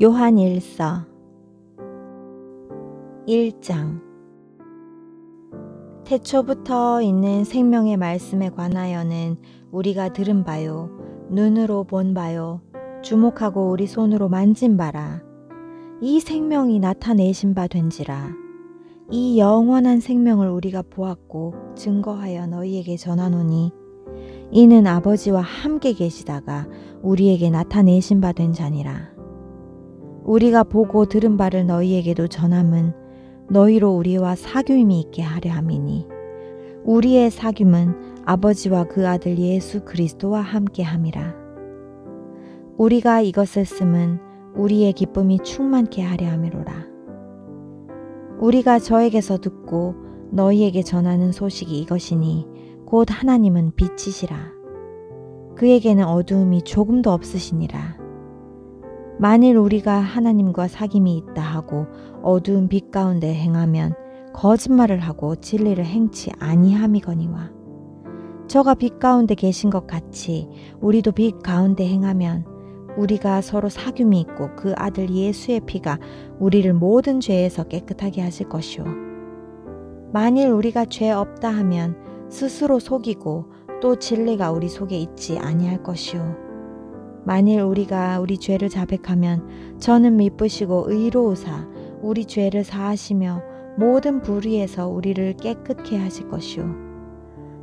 요한일서 1장. 태초부터 있는 생명의 말씀에 관하여는 우리가 들은 바요, 눈으로 본 바요, 주목하고 우리 손으로 만진 바라. 이 생명이 나타내신 바 된지라. 이 영원한 생명을 우리가 보았고 증거하여 너희에게 전하노니, 이는 아버지와 함께 계시다가 우리에게 나타내신 바 된 자니라. 우리가 보고 들은 바를 너희에게도 전함은 너희로 우리와 사귐이 있게 하려 함이니, 우리의 사귐은 아버지와 그 아들 예수 그리스도와 함께 함이라. 우리가 이것을 쓰면 우리의 기쁨이 충만케 하려 함이로라. 우리가 저에게서 듣고 너희에게 전하는 소식이 이것이니, 곧 하나님은 빛이시라. 그에게는 어두움이 조금도 없으시니라. 만일 우리가 하나님과 사귐이 있다 하고 어두운 빛 가운데 행하면 거짓말을 하고 진리를 행치 아니함이거니와, 저가 빛 가운데 계신 것 같이 우리도 빛 가운데 행하면 우리가 서로 사귐이 있고 그 아들 예수의 피가 우리를 모든 죄에서 깨끗하게 하실 것이요, 만일 우리가 죄 없다 하면 스스로 속이고 또 진리가 우리 속에 있지 아니할 것이요, 만일 우리가 우리 죄를 자백하면 저는 미쁘시고 의로우사 우리 죄를 사하시며 모든 불의에서 우리를 깨끗게 하실 것이요,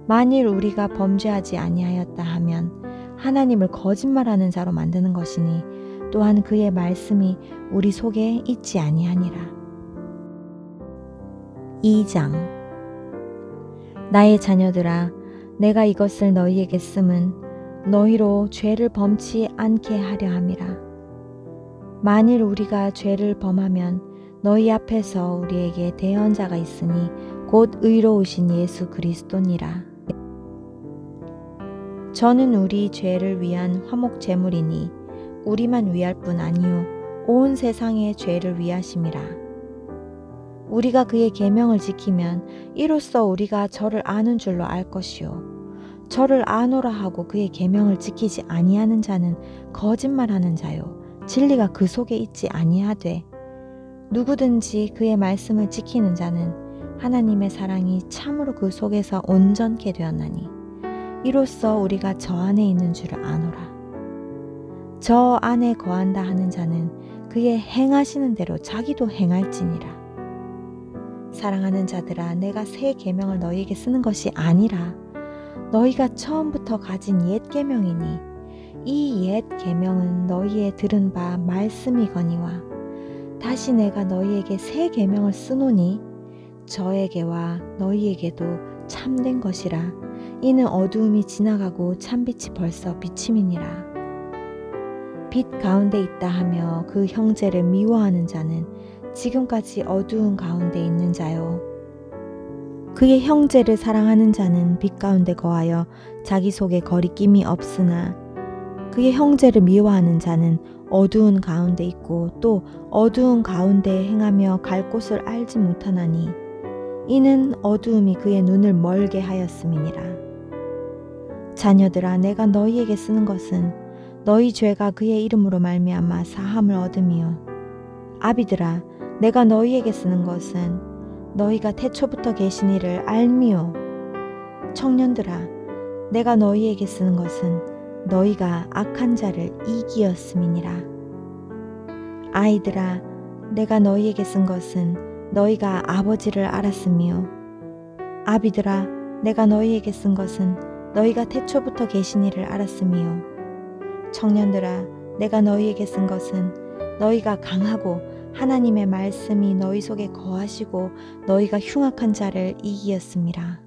만일 우리가 범죄하지 아니하였다 하면 하나님을 거짓말하는 자로 만드는 것이니, 또한 그의 말씀이 우리 속에 있지 아니하니라. 2장. 나의 자녀들아, 내가 이것을 너희에게 쓰면 너희로 죄를 범치 않게 하려 함이라. 만일 우리가 죄를 범하면 너희 앞에서 우리에게 대언자가 있으니 곧 의로우신 예수 그리스도니라. 저는 우리 죄를 위한 화목 제물이니 우리만 위할 뿐 아니요 온 세상의 죄를 위하심이라. 우리가 그의 계명을 지키면 이로써 우리가 저를 아는 줄로 알 것이요, 저를 아노라 하고 그의 계명을 지키지 아니하는 자는 거짓말하는 자요, 진리가 그 속에 있지 아니하되, 누구든지 그의 말씀을 지키는 자는 하나님의 사랑이 참으로 그 속에서 온전케 되었나니, 이로써 우리가 저 안에 있는 줄을 아노라. 저 안에 거한다 하는 자는 그의 행하시는 대로 자기도 행할지니라. 사랑하는 자들아, 내가 새 계명을 너희에게 쓰는 것이 아니라 너희가 처음부터 가진 옛 계명이니, 이 옛 계명은 너희의 들은 바 말씀이거니와, 다시 내가 너희에게 새 계명을 쓰노니 저에게와 너희에게도 참된 것이라. 이는 어두움이 지나가고 참빛이 벌써 비침이니라. 빛 가운데 있다 하며 그 형제를 미워하는 자는 지금까지 어두운 가운데 있는 자요, 그의 형제를 사랑하는 자는 빛 가운데 거하여 자기 속에 거리낌이 없으나, 그의 형제를 미워하는 자는 어두운 가운데 있고 또 어두운 가운데 행하며 갈 곳을 알지 못하나니, 이는 어두움이 그의 눈을 멀게 하였음이니라. 자녀들아, 내가 너희에게 쓰는 것은 너희 죄가 그의 이름으로 말미암아 사함을 얻음이요, 아비들아, 내가 너희에게 쓰는 것은 너희가 태초부터 계신 이를 알미요, 청년들아, 내가 너희에게 쓰는 것은 너희가 악한 자를 이기었음이니라. 아이들아, 내가 너희에게 쓴 것은 너희가 아버지를 알았으며, 아비들아, 내가 너희에게 쓴 것은 너희가 태초부터 계신 이를 알았으며, 청년들아, 내가 너희에게 쓴 것은 너희가 강하고 하나님의 말씀이 너희 속에 거하시고 너희가 흉악한 자를 이기었음이라.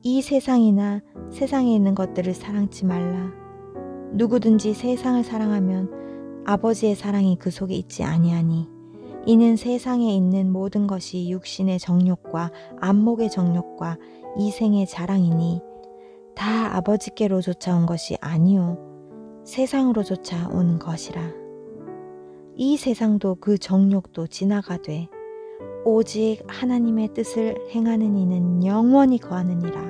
이 세상이나 세상에 있는 것들을 사랑치 말라. 누구든지 세상을 사랑하면 아버지의 사랑이 그 속에 있지 아니하니, 이는 세상에 있는 모든 것이 육신의 정욕과 안목의 정욕과 이생의 자랑이니, 다 아버지께로 쫓아온 것이 아니요 세상으로 쫓아온 것이라. 이 세상도 그 정욕도 지나가되 오직 하나님의 뜻을 행하는 이는 영원히 거하느니라.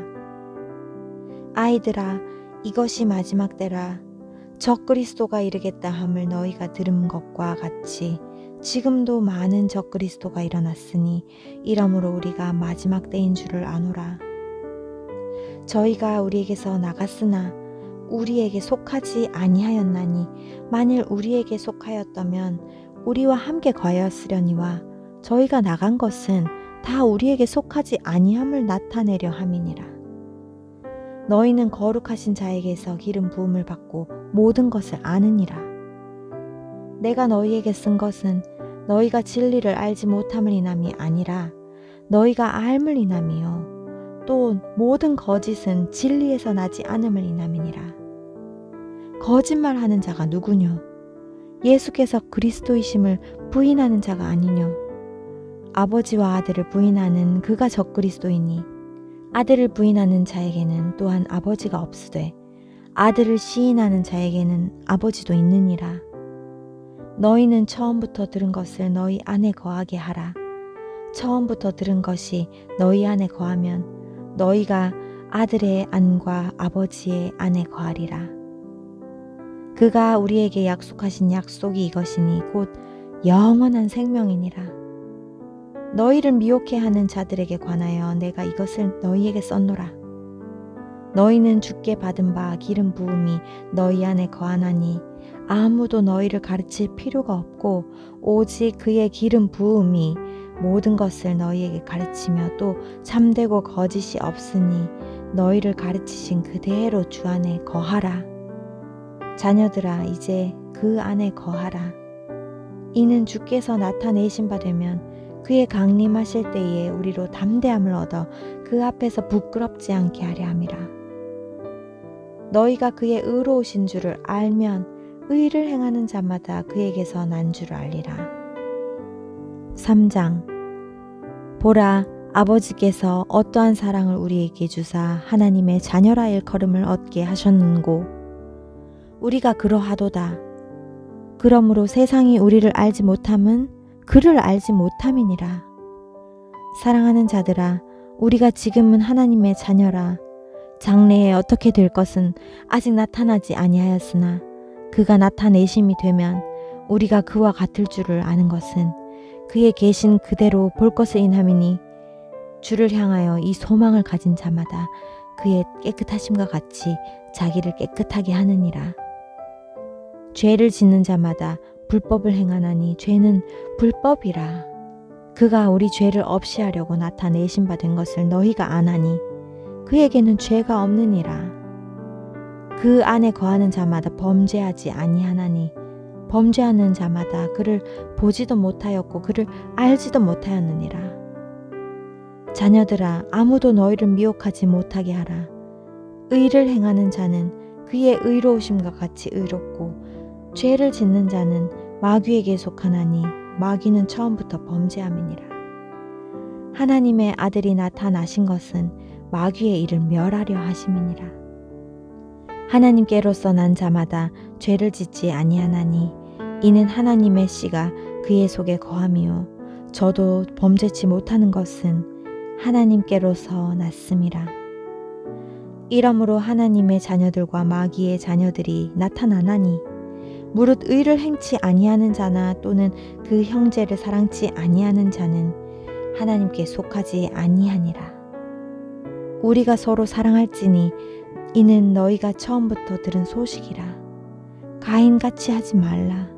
아이들아, 이것이 마지막 때라. 적그리스도가 이르겠다 함을 너희가 들은 것과 같이 지금도 많은 적그리스도가 일어났으니 이러므로 우리가 마지막 때인 줄을 아노라. 저희가 우리에게서 나갔으나 우리에게 속하지 아니하였나니 만일 우리에게 속하였다면 우리와 함께 거하였으려니와 저희가 나간 것은 다 우리에게 속하지 아니함을 나타내려 함이니라. 너희는 거룩하신 자에게서 기름 부음을 받고 모든 것을 아느니라. 내가 너희에게 쓴 것은 너희가 진리를 알지 못함을 인함이 아니라 너희가 알물 인함이요 또 모든 거짓은 진리에서 나지 않음을 인함이니라. 거짓말하는 자가 누구뇨? 예수께서 그리스도이심을 부인하는 자가 아니뇨? 아버지와 아들을 부인하는 그가 적그리스도이니 아들을 부인하는 자에게는 또한 아버지가 없으되 아들을 시인하는 자에게는 아버지도 있느니라. 너희는 처음부터 들은 것을 너희 안에 거하게 하라. 처음부터 들은 것이 너희 안에 거하면 너희가 아들의 안과 아버지의 안에 거하리라. 그가 우리에게 약속하신 약속이 이것이니 곧 영원한 생명이니라. 너희를 미혹해 하는 자들에게 관하여 내가 이것을 너희에게 썼노라. 너희는 주께 받은 바 기름 부음이 너희 안에 거하나니 아무도 너희를 가르칠 필요가 없고 오직 그의 기름 부음이 모든 것을 너희에게 가르치며 또 참되고 거짓이 없으니 너희를 가르치신 그대로 주 안에 거하라. 자녀들아 이제 그 안에 거하라. 이는 주께서 나타내신 바 되면 그의 강림하실 때에 우리로 담대함을 얻어 그 앞에서 부끄럽지 않게 하려 함이라. 너희가 그의 의로우신 줄을 알면 의를 행하는 자마다 그에게서 난 줄을 알리라. 3장. 보라, 아버지께서 어떠한 사랑을 우리에게 주사 하나님의 자녀라 일컬음을 얻게 하셨는고 우리가 그러하도다. 그러므로 세상이 우리를 알지 못함은 그를 알지 못함이니라. 사랑하는 자들아, 우리가 지금은 하나님의 자녀라. 장래에 어떻게 될 것은 아직 나타나지 아니하였으나 그가 나타내심이 되면 우리가 그와 같을 줄을 아는 것은 그의 계신 그대로 볼 것을 인함이니 주를 향하여 이 소망을 가진 자마다 그의 깨끗하심과 같이 자기를 깨끗하게 하느니라. 죄를 짓는 자마다 불법을 행하나니 죄는 불법이라. 그가 우리 죄를 없이 하려고 나타내신 바 된 것을 너희가 아나니 그에게는 죄가 없느니라. 그 안에 거하는 자마다 범죄하지 아니하나니 범죄하는 자마다 그를 보지도 못하였고 그를 알지도 못하였느니라. 자녀들아, 아무도 너희를 미혹하지 못하게 하라. 의를 행하는 자는 그의 의로우심과 같이 의롭고 죄를 짓는 자는 마귀에게 속하나니 마귀는 처음부터 범죄함이니라. 하나님의 아들이 나타나신 것은 마귀의 일을 멸하려 하심이니라. 하나님께로서 난 자마다 죄를 짓지 아니하나니 이는 하나님의 씨가 그의 속에 거함이요 저도 범죄치 못하는 것은 하나님께로서 났음이라. 이러므로 하나님의 자녀들과 마귀의 자녀들이 나타나나니 무릇 의를 행치 아니하는 자나 또는 그 형제를 사랑치 아니하는 자는 하나님께 속하지 아니하니라. 우리가 서로 사랑할지니 이는 너희가 처음부터 들은 소식이라. 가인같이 하지 말라.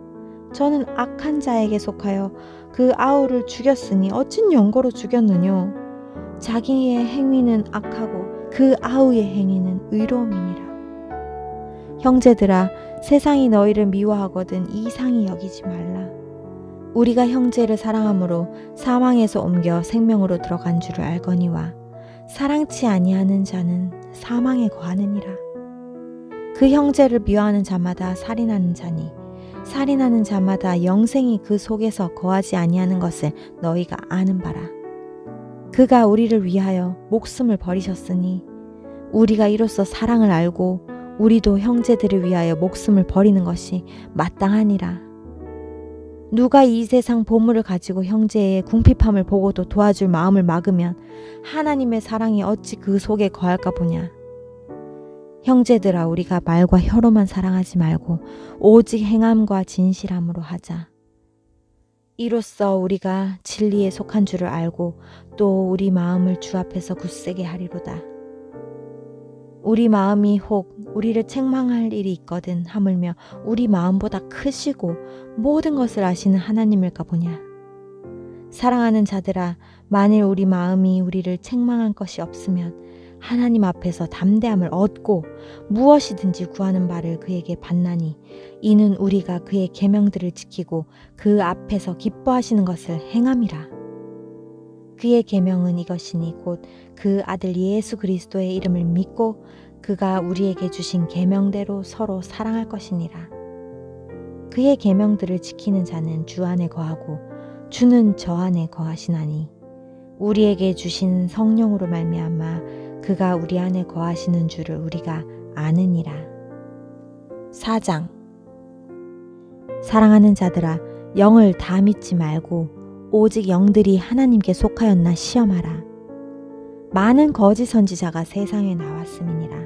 저는 악한 자에게 속하여 그 아우를 죽였으니 어찐 영거로 죽였느뇨. 자기의 행위는 악하고 그 아우의 행위는 의로움이니라. 형제들아, 세상이 너희를 미워하거든 이상히 여기지 말라. 우리가 형제를 사랑함으로 사망에서 옮겨 생명으로 들어간 줄을 알거니와 사랑치 아니하는 자는 사망에 거하느니라. 그 형제를 미워하는 자마다 살인하는 자니 살인하는 자마다 영생이 그 속에서 거하지 아니하는 것을 너희가 아는 바라. 그가 우리를 위하여 목숨을 버리셨으니 우리가 이로써 사랑을 알고 우리도 형제들을 위하여 목숨을 버리는 것이 마땅하니라. 누가 이 세상 보물을 가지고 형제의 궁핍함을 보고도 도와줄 마음을 막으면 하나님의 사랑이 어찌 그 속에 거할까 보냐. 형제들아, 우리가 말과 혀로만 사랑하지 말고 오직 행함과 진실함으로 하자. 이로써 우리가 진리에 속한 줄을 알고 또 우리 마음을 주 앞에서 굳세게 하리로다. 우리 마음이 혹 우리를 책망할 일이 있거든 하물며 우리 마음보다 크시고 모든 것을 아시는 하나님일까 보냐. 사랑하는 자들아, 만일 우리 마음이 우리를 책망할 것이 없으면 하나님 앞에서 담대함을 얻고 무엇이든지 구하는 바를 그에게 받나니 이는 우리가 그의 계명들을 지키고 그 앞에서 기뻐하시는 것을 행함이라. 그의 계명은 이것이니 곧 그 아들 예수 그리스도의 이름을 믿고 그가 우리에게 주신 계명대로 서로 사랑할 것이니라. 그의 계명들을 지키는 자는 주 안에 거하고 주는 저 안에 거하시나니 우리에게 주신 성령으로 말미암아 그가 우리 안에 거하시는 줄을 우리가 아느니라. 4장. 사랑하는 자들아, 영을 다 믿지 말고 오직 영들이 하나님께 속하였나 시험하라. 많은 거짓 선지자가 세상에 나왔음이니라.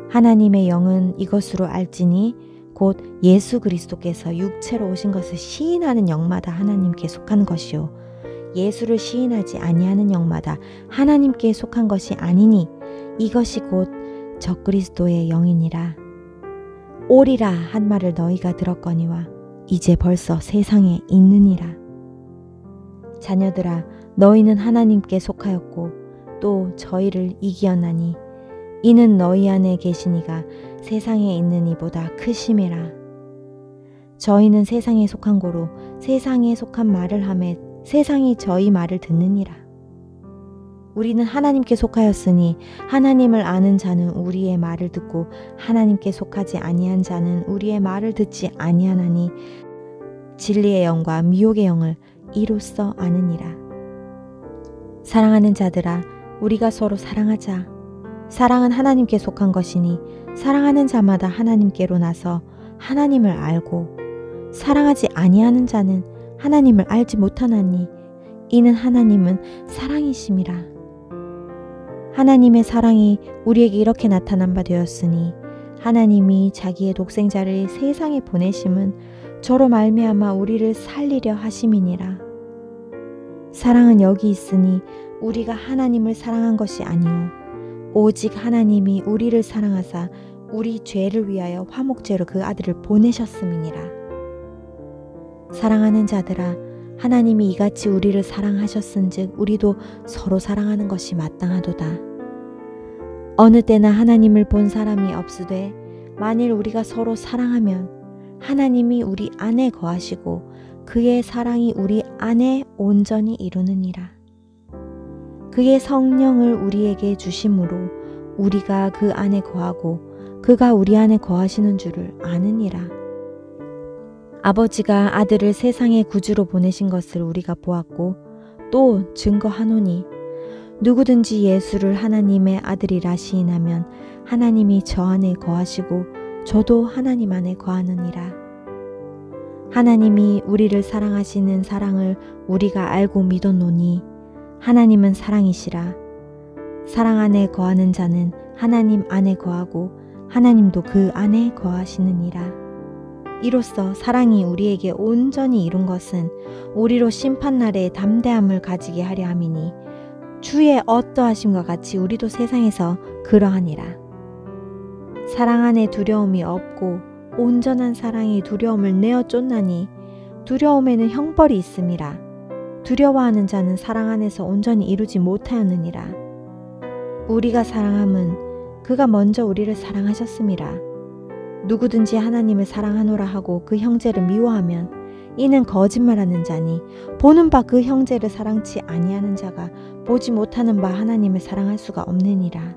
하나님의 영은 이것으로 알지니 곧 예수 그리스도께서 육체로 오신 것을 시인하는 영마다 하나님께 속한 것이요 예수를 시인하지 아니하는 영마다 하나님께 속한 것이 아니니 이것이 곧 적그리스도의 영이니라. 오리라 한 말을 너희가 들었거니와 이제 벌써 세상에 있느니라. 자녀들아, 너희는 하나님께 속하였고 또 저희를 이기었나니 이는 너희 안에 계신 이가 세상에 있는 이보다 크심이라. 저희는 세상에 속한 고로 세상에 속한 말을 하매 세상이 저희 말을 듣느니라. 우리는 하나님께 속하였으니 하나님을 아는 자는 우리의 말을 듣고 하나님께 속하지 아니한 자는 우리의 말을 듣지 아니하나니 진리의 영과 미혹의 영을 이로써 아느니라. 사랑하는 자들아, 우리가 서로 사랑하자. 사랑은 하나님께 속한 것이니 사랑하는 자마다 하나님께로 나서 하나님을 알고 사랑하지 아니하는 자는 하나님을 알지 못하나니 이는 하나님은 사랑이심이라. 하나님의 사랑이 우리에게 이렇게 나타난 바 되었으니 하나님이 자기의 독생자를 세상에 보내심은 저로 말미암아 우리를 살리려 하심이니라. 사랑은 여기 있으니 우리가 하나님을 사랑한 것이 아니요 오직 하나님이 우리를 사랑하사 우리 죄를 위하여 화목제로 그 아들을 보내셨음이니라. 사랑하는 자들아, 하나님이 이같이 우리를 사랑하셨은즉 우리도 서로 사랑하는 것이 마땅하도다. 어느 때나 하나님을 본 사람이 없으되 만일 우리가 서로 사랑하면 하나님이 우리 안에 거하시고 그의 사랑이 우리 안에 온전히 이루느니라. 그의 성령을 우리에게 주심으로 우리가 그 안에 거하고 그가 우리 안에 거하시는 줄을 아느니라. 아버지가 아들을 세상의 구주로 보내신 것을 우리가 보았고 또 증거하노니 누구든지 예수를 하나님의 아들이라 시인하면 하나님이 저 안에 거하시고 저도 하나님 안에 거하느니라. 하나님이 우리를 사랑하시는 사랑을 우리가 알고 믿었노니 하나님은 사랑이시라. 사랑 안에 거하는 자는 하나님 안에 거하고 하나님도 그 안에 거하시느니라. 이로써 사랑이 우리에게 온전히 이룬 것은 우리로 심판날에 담대함을 가지게 하려 함이니 주의 어떠하심과 같이 우리도 세상에서 그러하니라. 사랑 안에 두려움이 없고 온전한 사랑이 두려움을 내어 쫓나니 두려움에는 형벌이 있음이라. 두려워하는 자는 사랑 안에서 온전히 이루지 못하였느니라. 우리가 사랑함은 그가 먼저 우리를 사랑하셨음이라. 누구든지 하나님을 사랑하노라 하고 그 형제를 미워하면 이는 거짓말하는 자니 보는 바 그 형제를 사랑치 아니하는 자가 보지 못하는 바 하나님을 사랑할 수가 없느니라.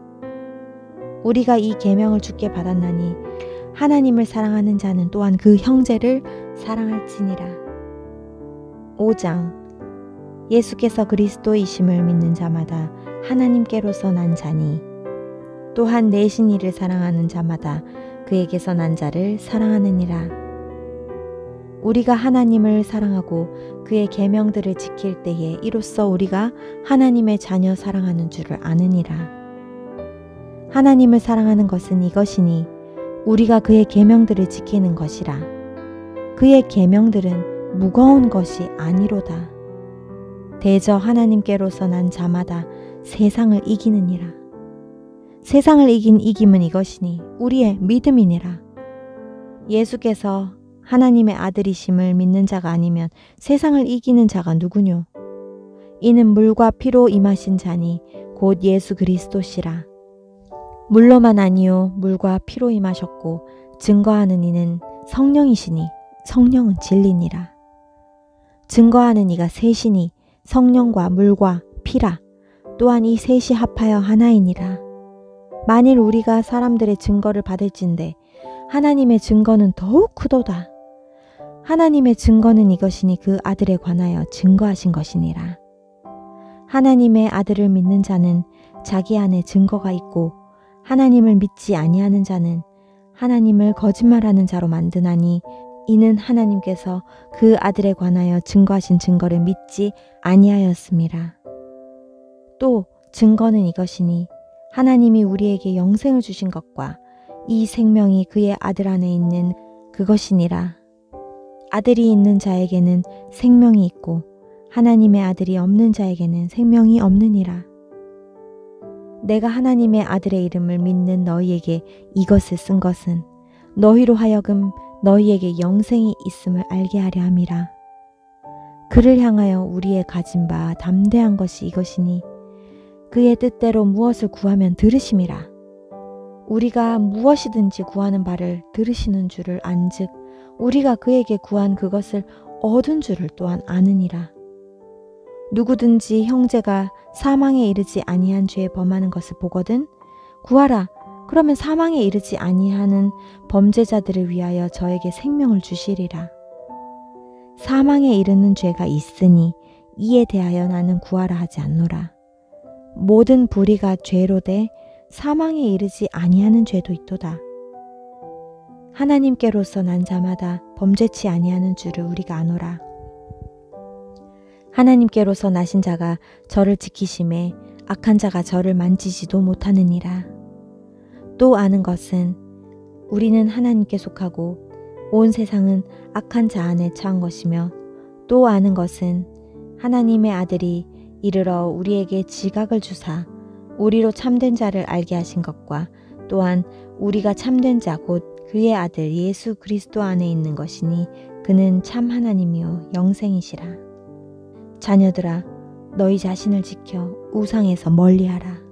우리가 이 계명을 주께 받았나니 하나님을 사랑하는 자는 또한 그 형제를 사랑할지니라. 5장. 예수께서 그리스도이심을 믿는 자마다 하나님께로서 난 자니 또한 내신 이를 사랑하는 자마다 그에게서 난 자를 사랑하느니라. 우리가 하나님을 사랑하고 그의 계명들을 지킬 때에 이로써 우리가 하나님의 자녀 사랑하는 줄을 아느니라. 하나님을 사랑하는 것은 이것이니 우리가 그의 계명들을 지키는 것이라. 그의 계명들은 무거운 것이 아니로다. 대저 하나님께로서 난 자마다 세상을 이기느니라. 세상을 이긴 이김은 이것이니 우리의 믿음이니라. 예수께서 하나님의 아들이심을 믿는 자가 아니면 세상을 이기는 자가 누구뇨? 이는 물과 피로 임하신 자니 곧 예수 그리스도시라. 물로만 아니요 물과 피로 임하셨고 증거하는 이는 성령이시니 성령은 진리니라. 증거하는 이가 셋이니 성령과 물과 피라. 또한 이 셋이 합하여 하나이니라. 만일 우리가 사람들의 증거를 받을진대 하나님의 증거는 더욱 크도다. 하나님의 증거는 이것이니 그 아들에 관하여 증거하신 것이니라. 하나님의 아들을 믿는 자는 자기 안에 증거가 있고 하나님을 믿지 아니하는 자는 하나님을 거짓말하는 자로 만드나니 이는 하나님께서 그 아들에 관하여 증거하신 증거를 믿지 아니하였음이라. 또 증거는 이것이니 하나님이 우리에게 영생을 주신 것과 이 생명이 그의 아들 안에 있는 그것이니라. 아들이 있는 자에게는 생명이 있고 하나님의 아들이 없는 자에게는 생명이 없느니라. 내가 하나님의 아들의 이름을 믿는 너희에게 이것을 쓴 것은 너희로 하여금 너희에게 영생이 있음을 알게 하려 함이라. 그를 향하여 우리의 가진 바 담대한 것이 이것이니 그의 뜻대로 무엇을 구하면 들으심이라. 우리가 무엇이든지 구하는 바를 들으시는 줄을 안즉 우리가 그에게 구한 그것을 얻은 줄을 또한 아느니라. 누구든지 형제가 사망에 이르지 아니한 죄에 범하는 것을 보거든 구하라. 그러면 사망에 이르지 아니하는 범죄자들을 위하여 저에게 생명을 주시리라. 사망에 이르는 죄가 있으니 이에 대하여 나는 구하라 하지 않노라. 모든 불의가 죄로 돼 사망에 이르지 아니하는 죄도 있도다. 하나님께로서 난 자마다 범죄치 아니하는 줄을 우리가 아노라. 하나님께로서 나신 자가 저를 지키심에 악한 자가 저를 만지지도 못하느니라. 또 아는 것은 우리는 하나님께 속하고 온 세상은 악한 자 안에 처한 것이며 또 아는 것은 하나님의 아들이 이르러 우리에게 지각을 주사 우리로 참된 자를 알게 하신 것과 또한 우리가 참된 자 곧 그의 아들 예수 그리스도 안에 있는 것이니 그는 참 하나님이요 영생이시라. 자녀들아 너희 자신을 지켜 우상에서 멀리하라.